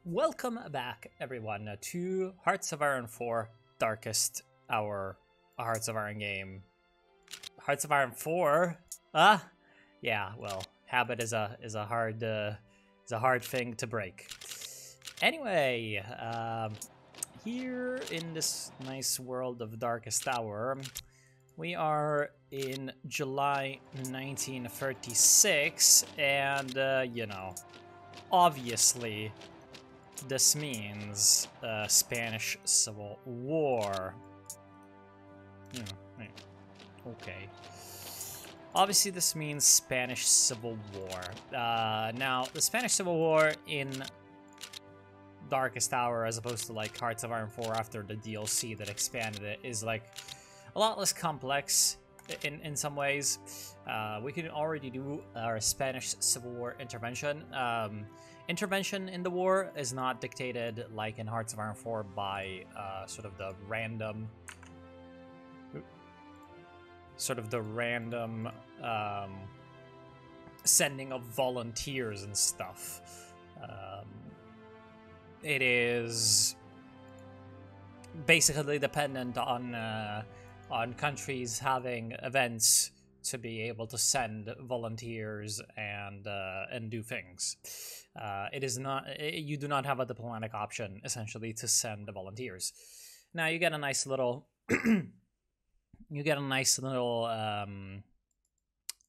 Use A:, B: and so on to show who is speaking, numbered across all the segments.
A: Welcome back, everyone, to Hearts of Iron 4 Darkest Hour, a Hearts of Iron game. Hearts of Iron 4? Yeah, well, habit is a hard thing to break. Anyway, here in this nice world of Darkest Hour, we are in July 1936, and obviously this means Spanish Civil War. Okay. Obviously, this means Spanish Civil War. Now, the Spanish Civil War in Darkest Hour, as opposed to like Hearts of Iron 4 after the DLC that expanded it, is like a lot less complex in some ways. We can already do our Spanish Civil War intervention. Intervention in the war is not dictated like in Hearts of Iron 4 by sort of the random sending of volunteers and stuff. It is basically dependent on countries having events to be able to send volunteers and do things. It is not. You do not have a diplomatic option essentially to send the volunteers. Now you get a nice little.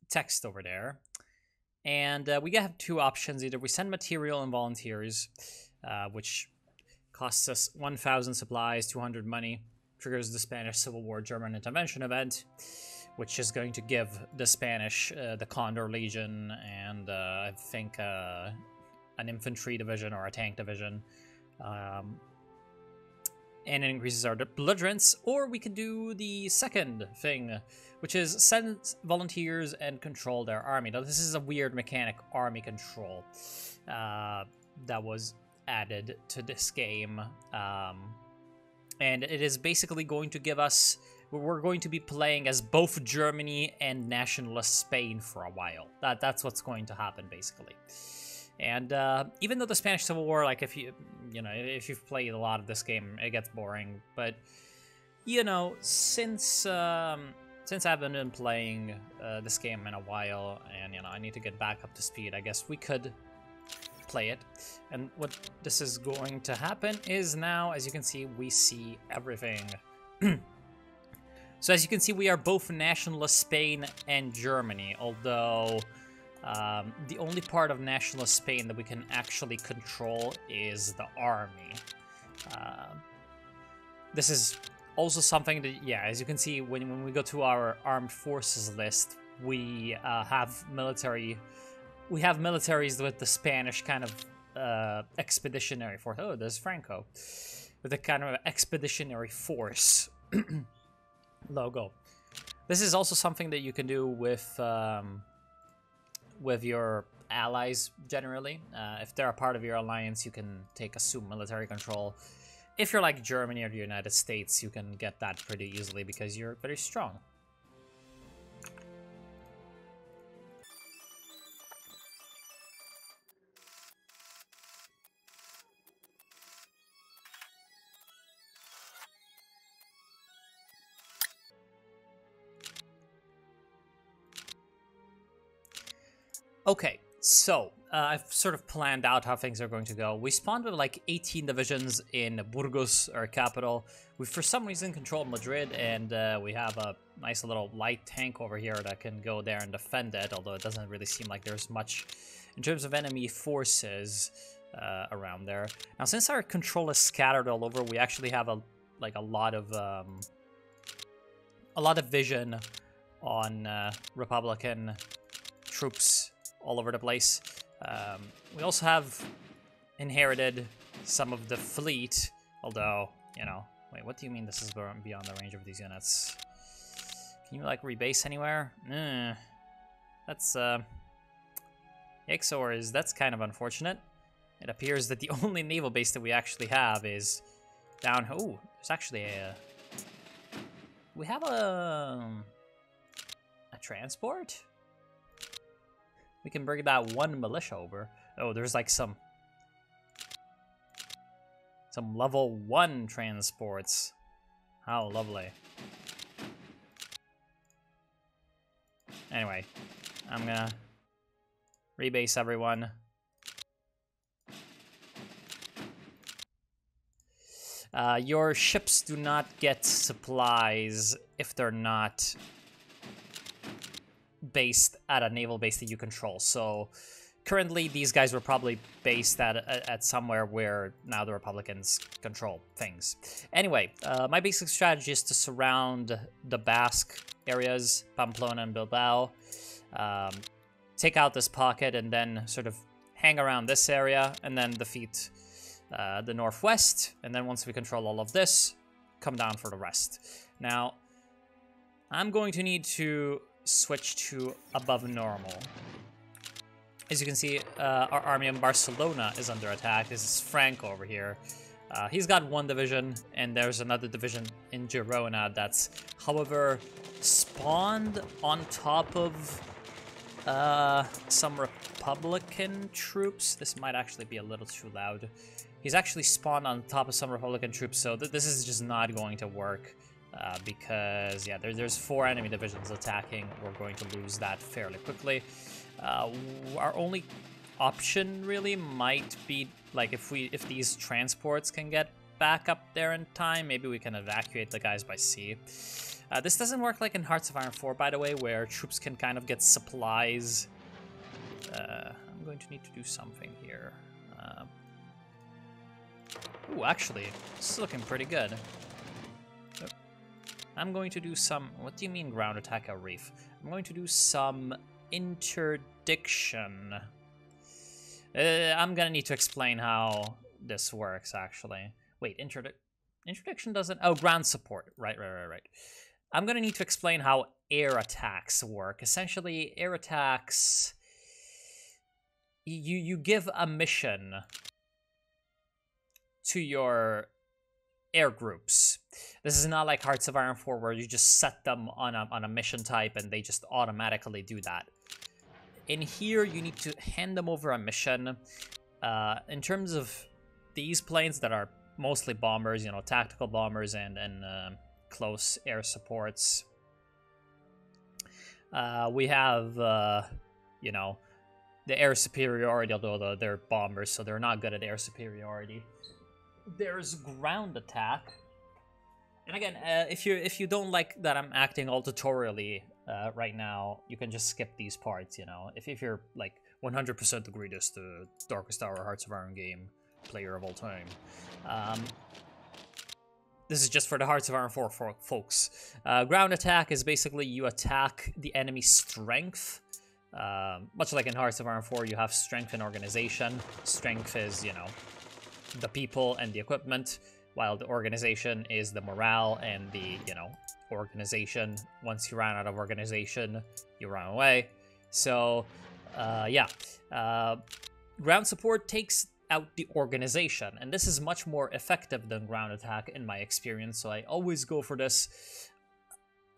A: Text over there, and we have two options. Either we send material and volunteers, which costs us 1,000 supplies, 200 money, triggers the Spanish Civil War German intervention event, which is going to give the Spanish the Condor Legion and I think an infantry division or a tank division, and it increases our belligerence. Or we could do the second thing, which is send volunteers and control their army. Now, this is a weird mechanic, army control, that was added to this game, and it is basically going to give us. We're going to be playing as both Germany and nationalist Spain for a while. That's what's going to happen, basically. And even though the Spanish Civil War, like if you've played a lot of this game, it gets boring. But since I've been playing this game in a while, and I need to get back up to speed, I guess we could play it. And what this is going to happen is now, as you can see, we see everything. So as you can see, we are both nationalist Spain and Germany, although the only part of nationalist Spain that we can actually control is the army. This is also something that, yeah, as you can see, when we go to our armed forces list, we have militaries with the Spanish kind of expeditionary force. Oh, there's Franco. With a kind of expeditionary force logo. This is also something that you can do with your allies generally. If they're a part of your alliance, you can assume military control. If you're like Germany or the United States, you can get that pretty easily because you're very strong. Okay, so I've sort of planned out how things are going to go. We spawned with like 18 divisions in Burgos, our capital. We for some reason controlled Madrid, and we have a nice little light tank over here that can go there and defend it, although it doesn't really seem like there's much in terms of enemy forces around there. Now, since our control is scattered all over, we actually have a lot of vision on Republican troops all over the place. We also have inherited some of the fleet, although, wait, what do you mean this is beyond the range of these units? Can you, like, rebase anywhere? That's, Ixors, that's kind of unfortunate. It appears that the only naval base that we actually have is down... Oh, there's actually a... We have a transport? We can bring that one militia over. Oh, there's like some Some level 1 transports. How lovely. Anyway, I'm gonna rebase everyone. Your ships do not get supplies if they're not based at a naval base that you control. So currently these guys were probably based at somewhere where now the Republicans control things. Anyway, my basic strategy is to surround the Basque areas, Pamplona and Bilbao, take out this pocket, and then sort of hang around this area, and then defeat the northwest, and then once we control all of this, come down for the rest. Now, I'm going to need to switch to above normal. As you can see, our army in Barcelona is under attack. This is Franco over here. He's got 1 division, and there's another division in Girona that's, however, spawned on top of some Republican troops. This might actually be a little too loud. He's actually spawned on top of some Republican troops, so this is just not going to work because, yeah, there's 4 enemy divisions attacking. We're going to lose that fairly quickly. Our only option really might be, like, if these transports can get back up there in time, maybe we can evacuate the guys by sea. This doesn't work like in Hearts of Iron 4, by the way, where troops can kind of get supplies. I'm going to need to do something here. Ooh, actually, this is looking pretty good. I'm going to do some... What do you mean ground attack at reef? I'm going to do some interdiction. I'm gonna need to explain how this works, actually. Wait, interdiction doesn't... Oh, ground support. Right. I'm gonna need to explain how air attacks work. Essentially, air attacks... You give a mission to your air groups. This is not like Hearts of Iron 4 where you just set them on a mission type and they just automatically do that. In here, you need to hand them over a mission. In terms of these planes that are mostly bombers, you know, tactical bombers and close air supports, we have, you know, the air superiority, although they're bombers, so they're not good at air superiority. There's ground attack. And again, if you don't like that I'm acting all tutorially right now, you can just skip these parts, you know. If you're like 100% agree this the Darkest Hour Hearts of Iron game player of all time. This is just for the Hearts of Iron 4 folks. Ground attack is basically you attack the enemy's strength. Much like in Hearts of Iron 4, you have strength and organization. Strength is, you know, the people and the equipment, while the organization is the morale and the, you know, organization. Once you run out of organization, you run away. So, yeah. Ground support takes out the organization, and this is much more effective than ground attack in my experience, so I always go for this.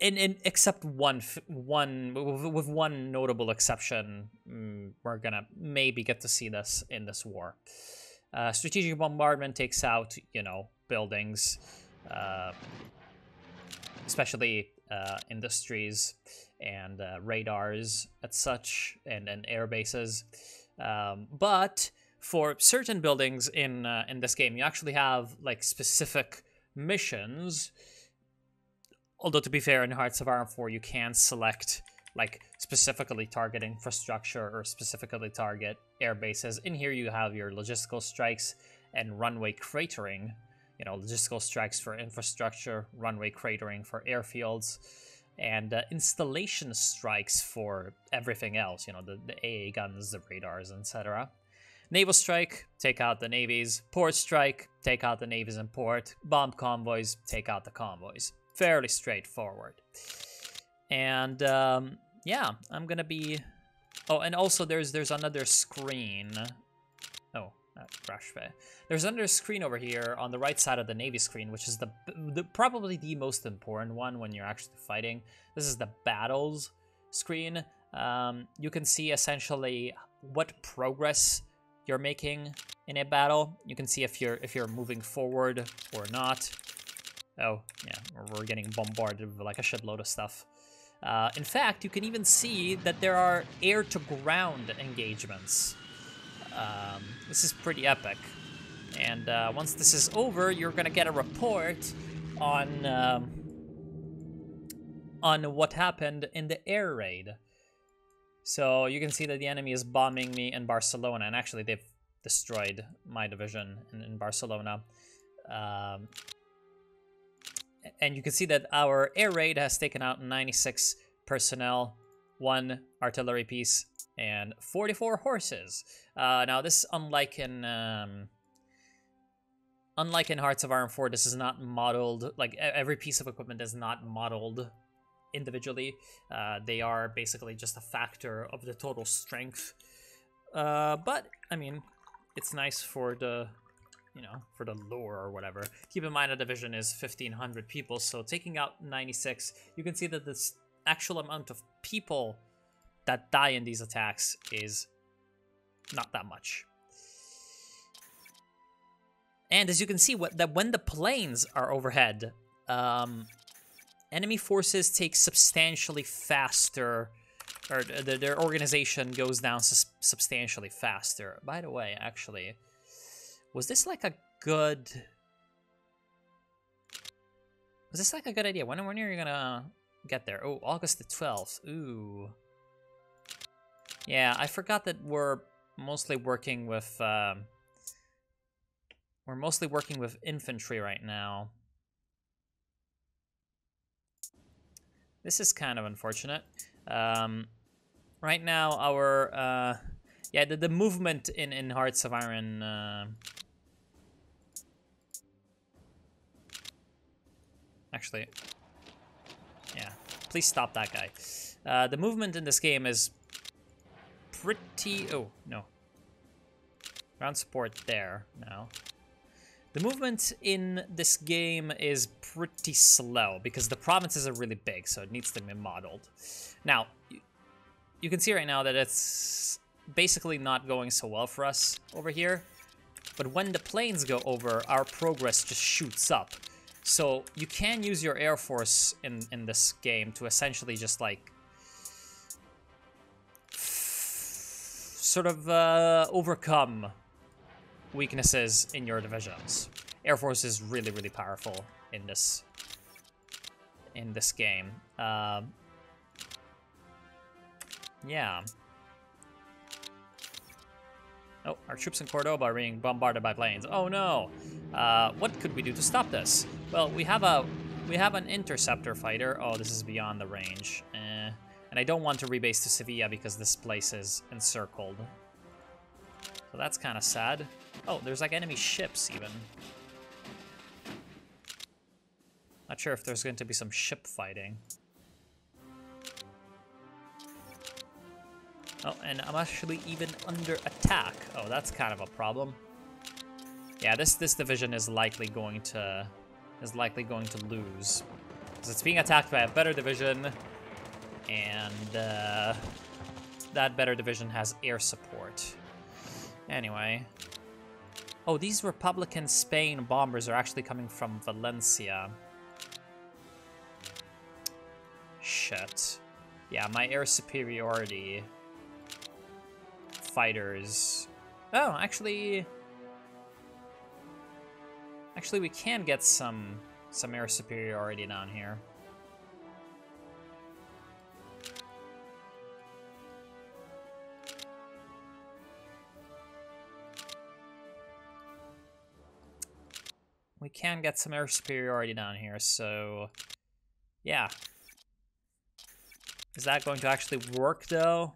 A: Except with one notable exception, we're gonna maybe get to see this in this war. Strategic bombardment takes out, you know, buildings, especially industries and radars and such, and air bases. But for certain buildings in this game, you actually have like specific missions. Although, to be fair, in Hearts of Iron 4, you can select, like, specifically target infrastructure or specifically target air bases. In here, you have your logistical strikes and runway cratering. You know, logistical strikes for infrastructure, runway cratering for airfields, and installation strikes for everything else. You know, the AA guns, the radars, etc. Naval strike, take out the navies. Port strike, take out the navies in port. Bomb convoys, take out the convoys. Fairly straightforward. And yeah, I'm gonna be... Oh, and also there's another screen. Oh, crash bay. There's another screen over here on the right side of the Navy screen, which is the probably the most important one when you're actually fighting. This is the battles screen. You can see essentially what progress you're making in a battle. You can see if you're moving forward or not. Oh, yeah, we're getting bombarded with like a shitload of stuff. In fact, you can even see that there are air-to-ground engagements. This is pretty epic. And once this is over, you're gonna get a report on what happened in the air raid. So you can see that the enemy is bombing me in Barcelona, and actually they've destroyed my division in Barcelona. And you can see that our air raid has taken out 96 personnel, 1 artillery piece, and 44 horses. Now this, unlike in Hearts of Iron 4, this is not modeled, like every piece of equipment is not modeled individually. They are basically just a factor of the total strength. But, I mean, it's nice for the, you know, for the lore or whatever. Keep in mind a division is 1,500 people, so taking out 96, you can see that this actual amount of people that die in these attacks is not that much. And as you can see, that when the planes are overhead, enemy forces take substantially faster, or their organization goes down substantially faster. By the way, actually, was this like a good idea? When are you gonna get there? Oh, August the 12th. Ooh. Yeah, I forgot that we're mostly working with infantry right now. This is kind of unfortunate. Right now, our yeah, the movement in Hearts of Iron. Actually, yeah, please stop that guy. The movement in this game is pretty. Oh no, ground support there now. The movement in this game is pretty slow because the provinces are really big, so it needs to be modeled. Now, you can see right now that it's basically not going so well for us over here. But when the planes go over, our progress just shoots up. So you can use your Air Force in this game to essentially just like sort of overcome weaknesses in your divisions. Air Force is really, really powerful in this game. Yeah. Oh, our troops in Cordoba are being bombarded by planes. Oh no! What could we do to stop this? Well, we have an interceptor fighter. Oh, this is beyond the range. And I don't want to rebase to Sevilla because this place is encircled. So that's kind of sad. Oh, there's like enemy ships even. Not sure if there's going to be some ship fighting. Oh, and I'm actually even under attack. Oh, that's kind of a problem. Yeah, this division is likely going to lose because it's being attacked by a better division, and that better division has air support. Anyway. Oh, these Republican Spain bombers are actually coming from Valencia. Shit. Yeah, my air superiority fighters. Oh, actually we can get some air superiority down here. We can get some air superiority down here, so yeah. Is that going to actually work, though?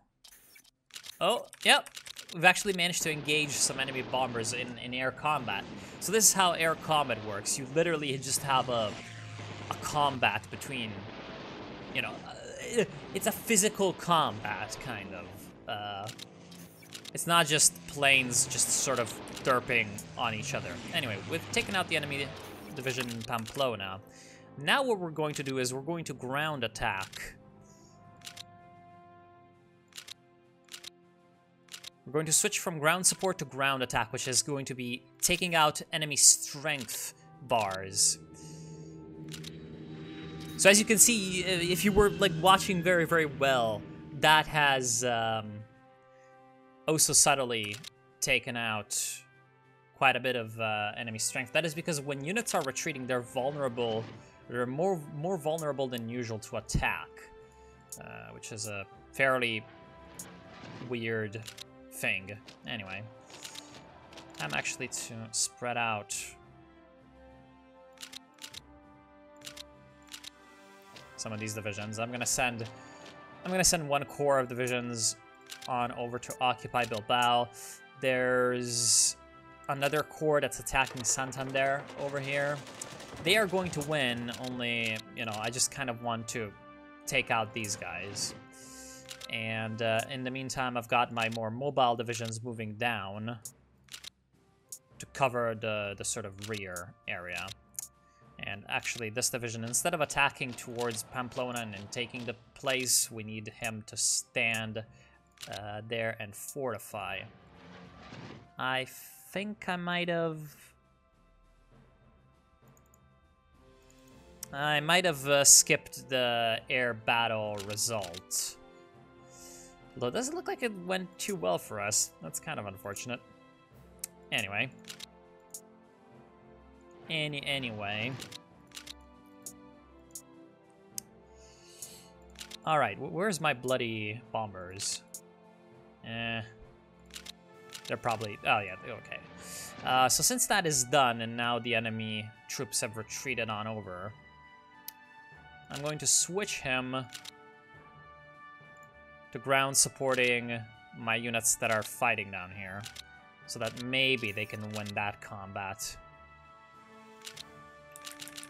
A: Oh, yep. We've actually managed to engage some enemy bombers in air combat. So this is how air combat works. You literally just have a combat between, you know, it's a physical combat, kind of. It's not just planes just sort of derping on each other. Anyway, we've taken out the enemy division in Pamplona. Now what we're going to do is we're going to ground attack We're going to switch from ground support to ground attack, which is going to be taking out enemy strength bars. So as you can see, if you were like watching very, very well, that has also subtly taken out quite a bit of enemy strength. That is because when units are retreating, they're vulnerable. They're more vulnerable than usual to attack, which is a fairly weird thing. Anyway, I'm actually to spread out some of these divisions. I'm gonna send one corps of divisions on over to occupy Bilbao. There's another corps that's attacking Santander over here. They are going to win, only, you know, I just kind of want to take out these guys. And in the meantime, I've got my more mobile divisions moving down to cover the sort of rear area. And actually, this division, instead of attacking towards Pamplona and taking the place, we need him to stand there and fortify. I think I might have skipped the air battle result. Although it doesn't look like it went too well for us. That's kind of unfortunate. Anyway. Anyway. Alright, where's my bloody bombers? They're probably... Oh, yeah, okay. So since that is done, and now the enemy troops have retreated on over, I'm going to switch him to ground supporting my units that are fighting down here, so that maybe they can win that combat.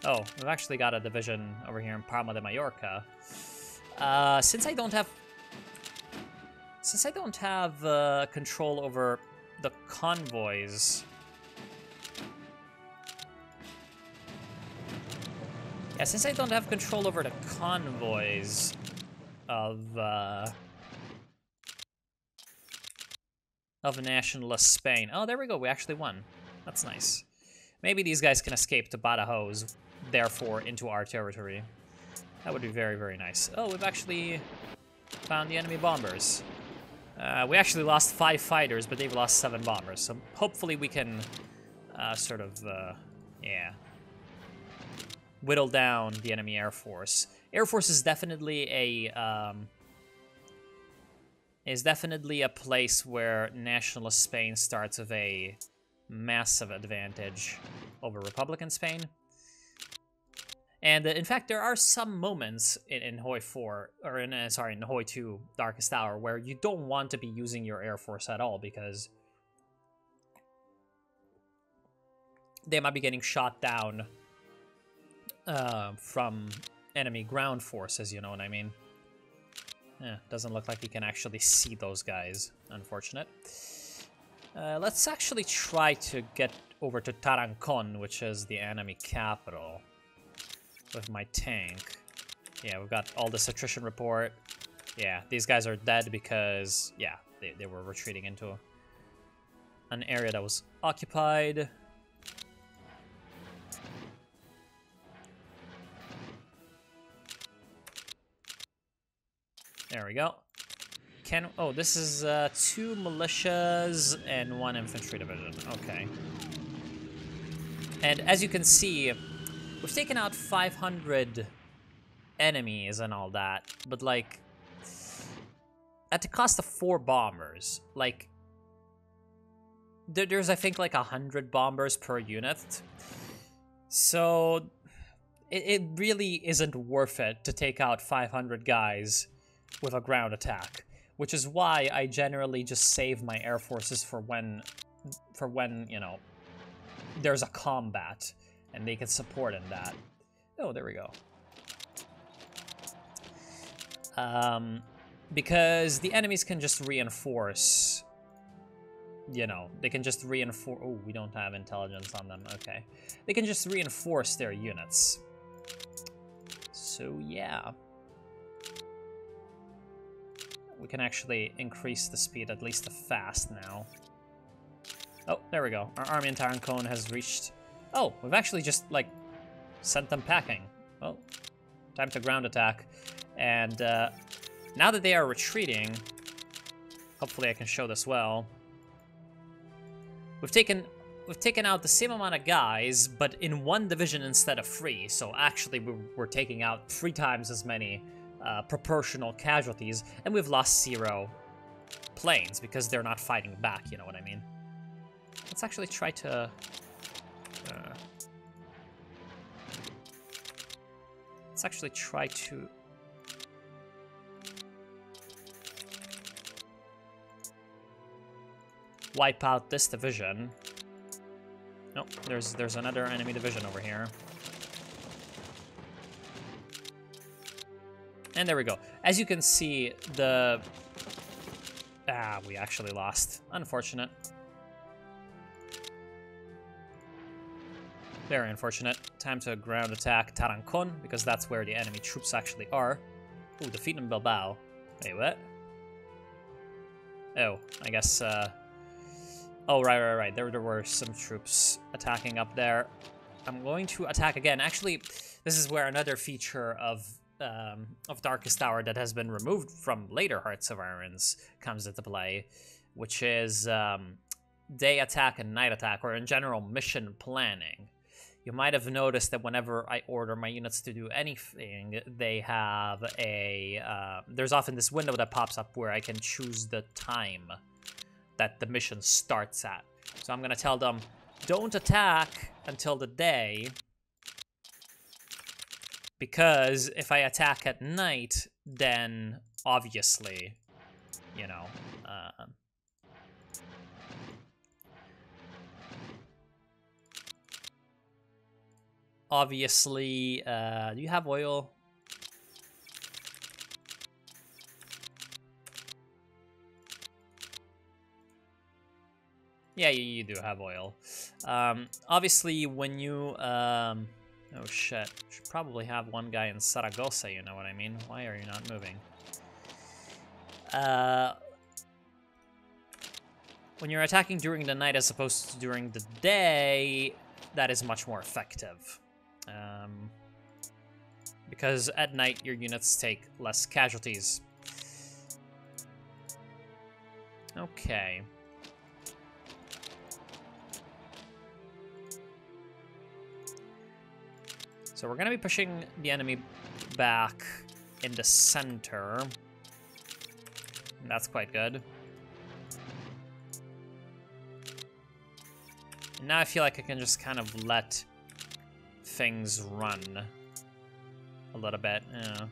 A: Oh, we've actually got a division over here in Palma de Mallorca. Since I don't have control over the convoys, since I don't have control over the convoys of nationalist Spain. Oh, there we go. We actually won. That's nice. Maybe these guys can escape to Badajoz, therefore into our territory. That would be very, very nice. Oh, we've actually found the enemy bombers. We actually lost 5 fighters, but they've lost 7 bombers. So hopefully we can whittle down the enemy air force. Air force is definitely a place where nationalist Spain starts with a massive advantage over Republican Spain. And in fact, there are some moments in Hoi 4, or in Hoi 2 Darkest Hour, where you don't want to be using your air force at all, because they might be getting shot down from enemy ground forces, you know what I mean? Doesn't look like you can actually see those guys, unfortunate. Let's actually try to get over to Tarancon, which is the enemy capital, with my tank. Yeah, we've got all this attrition report. Yeah, these guys are dead because, yeah, they were retreating into an area that was occupied. There we go. Oh, this is 2 militias and 1 infantry division. Okay. And as you can see, we've taken out 500 enemies and all that, but like, at the cost of 4 bombers. Like, there's I think like 100 bombers per unit. So it really isn't worth it to take out 500 guys with a ground attack, which is why I generally just save my air forces for when you know, there's a combat and they can support in that. Oh, there we go. Because the enemies can just reinforce, you know, they can just reinforce. Oh, we don't have intelligence on them. Okay. They can just reinforce their units. So, yeah. we can actually increase the speed at least fast now. Oh, there we go. Our army in Tarancon has reached... Oh, we've actually just, like, sent them packing. Well, time to ground attack. And now that they are retreating, hopefully I can show this well. We've taken out the same amount of guys, but in one division instead of 3. So actually, we're taking out 3 times as many proportional casualties, and we've lost 0 planes because they're not fighting back. You know what I mean? Let's actually try to. Let's actually try to. Wipe out this division. Nope, there's another enemy division over here. And there we go. As you can see, we actually lost. Unfortunate. Very unfortunate. Time to ground attack Tarancon, because that's where the enemy troops actually are. Ooh, defeat in Bilbao. Wait, what? Oh, I guess, Oh, right. There were some troops attacking up there. I'm going to attack again. Actually, this is where another feature of Darkest Hour that has been removed from later Hearts of Irons comes into play, which is day attack and night attack, or in general, mission planning. You might have noticed that whenever I order my units to do anything, they have a... there's often this window that pops up where I can choose the time that the mission starts at. So I'm gonna tell them, don't attack until the day, because if I attack at night, then obviously, you know, obviously, do you have oil? Yeah, you do have oil. Obviously, when you... oh, shit. Should probably have one guy in Saragossa, you know what I mean? Why are you not moving? When you're attacking during the night as opposed to during the day, that is much more effective. Because at night, your units take less casualties. Okay. So we're going to be pushing the enemy back in the center. And that's quite good. And now I feel like I can just kind of let things run a little bit. Yeah.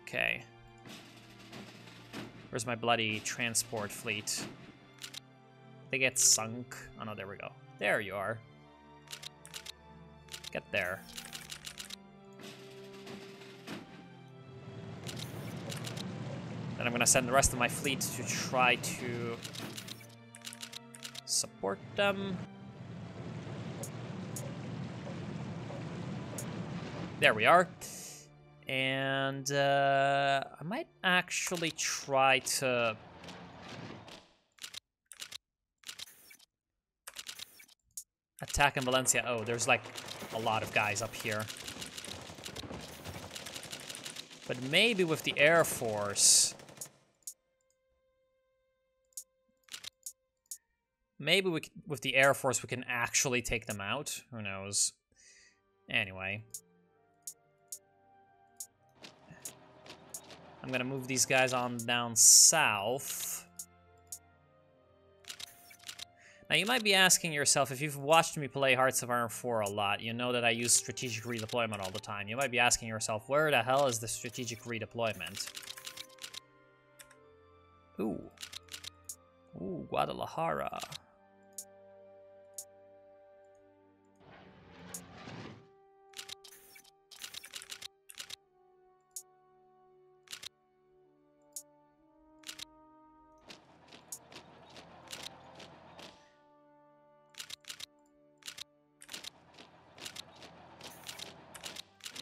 A: Okay. Where's my bloody transport fleet? They get sunk. Oh no, there we go. There you are. Get there. Then I'm gonna send the rest of my fleet to try to support them. There we are. And I might actually try to attack in Valencia. Oh, there's like a lot of guys up here. But maybe with the Air Force... Maybe with the Air Force we can actually take them out. Who knows? Anyway. I'm gonna move these guys on down south. Now, you might be asking yourself, if you've watched me play Hearts of Iron 4 a lot, you know that I use strategic redeployment all the time. You might be asking yourself, where the hell is the strategic redeployment? Ooh. Ooh, Guadalajara.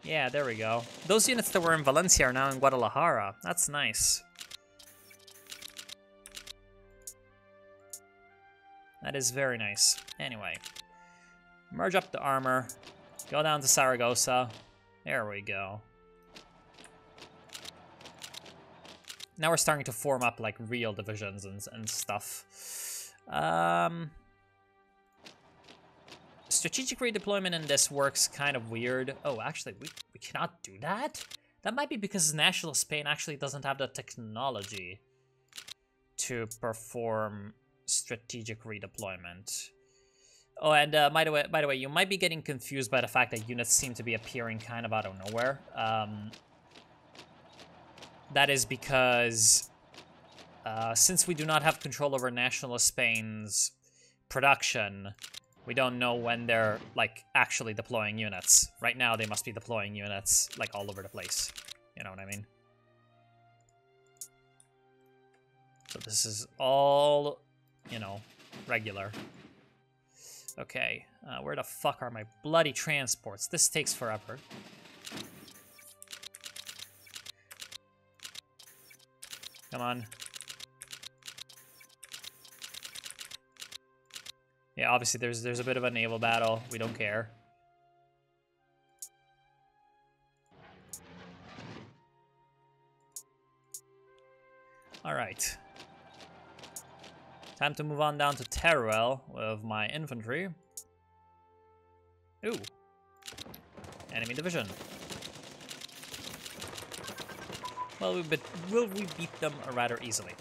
A: Yeah, there we go. Those units that were in Valencia are now in Guadalajara. That's nice. That is very nice. Anyway, merge up the armor. Go down to Saragossa. There we go. Now we're starting to form up like real divisions and stuff. Strategic redeployment in this works kind of weird. Oh, actually, we cannot do that? That might be because National Spain actually doesn't have the technology to perform strategic redeployment. Oh, and by the way, you might be getting confused by the fact that units seem to be appearing kind of out of nowhere. That is because since we do not have control over National Spain's production, we don't know when they're like actually deploying units. Right now, they must be deploying units like all over the place. You know what I mean? So this is all, you know, regular. Okay, where the fuck are my bloody transports? This takes forever. Come on. Yeah, obviously there's a bit of a naval battle. We don't care. All right. Time to move on down to Teruel with my infantry. Ooh. Enemy division. Well, will we beat them rather easily?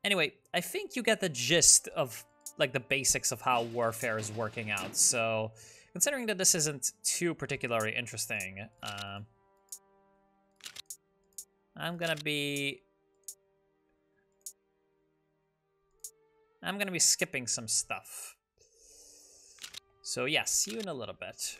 A: Anyway, I think you get the gist of like the basics of how warfare is working out. So, considering that this isn't too particularly interesting, I'm gonna be skipping some stuff. So yeah, see you in a little bit.